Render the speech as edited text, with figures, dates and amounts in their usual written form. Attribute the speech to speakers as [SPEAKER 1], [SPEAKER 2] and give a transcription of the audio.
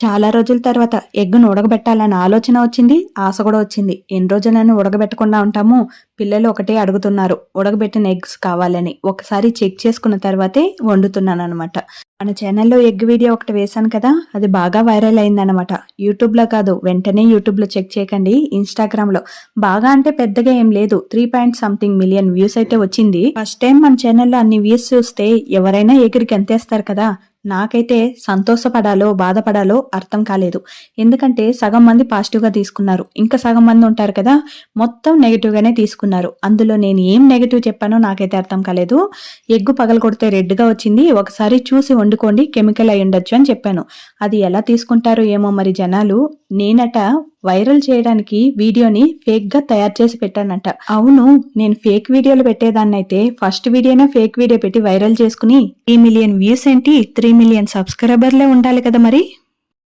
[SPEAKER 1] చాలా రోజుల తర్వాత ఎగ్గును ఉడకబెట్టాలన్న ఆలోచన వచ్చింది. ఆశ కూడా వచ్చింది. ఎన్ని రోజులని ఉడకబెట్టకుండా ఉంటాము. పిల్లలు ఒకటే అడుగుతున్నారు. ఉడకబెట్టిన ఎగ్స్ కావాలని. ఒకసారి చెక్ చేసుకున్న తర్వాతే వండుతున్నాననమాట. మన ఛానల్‌లో ఎగ్ వీడియో ఒకటి వేశాను కదా! అది బాగా వైరల్ అయిందనమాట. యూట్యూబ్‌లో కాదు, వెంటనే యూట్యూబ్‌లో చెక్ చేయకండి. ఇన్‌స్టాగ్రామ్‌లో బాగా అంటే పెద్దగా ఏం లేదు. 3 మిలియన్ వ్యూస్ అయితే వచ్చింది. ఫస్ట్ టైం మన ఛానల్‌లో అన్ని వ్యూస్ చూస్తే ఎవరైనా ఎగిరి గంతేస్తారు కదా! నాకైతే సంతోషపడాలో, బాధపడాలో అర్థం కాలేదు. ఎందుకంటే సగం మంది పాజిటివ్‌గా తీసుకున్నారు. ఇంకా సగం మంది ఉంటారు కదా! మొత్తం నెగెటివ్‌గానే తీసుకున్నారు. అందులో నేను ఏం నెగెటివ్ చెప్పానో నాకైతే అర్థం కాలేదు. ఎగ్గు పగలగొడితే రెడ్‌గా వచ్చింది. ఒకసారి చూసి వండుకోండి కెమికల్ అయ్యుండొచ్చు అని చెప్పాను. అది ఎలా తీసుకుంటారో ఏమో మరి జనాలు. నేనట వైరల్ చేయడానికి వీడియోని ఫేక్‌గా తయారు చేసి పెట్టానంట. అవును, నేను ఫేక్ వీడియోలు పెట్టేదాన్నయితే ఫస్ట్ వీడియోనే ఫేక్ వీడియో పెట్టి వైరల్ చేసుకుని 3 మిలియన్ వ్యూస్ ఏంటి 3 మిలియన్ సబ్స్క్రైబర్లే ఉండాలి కదా మరి.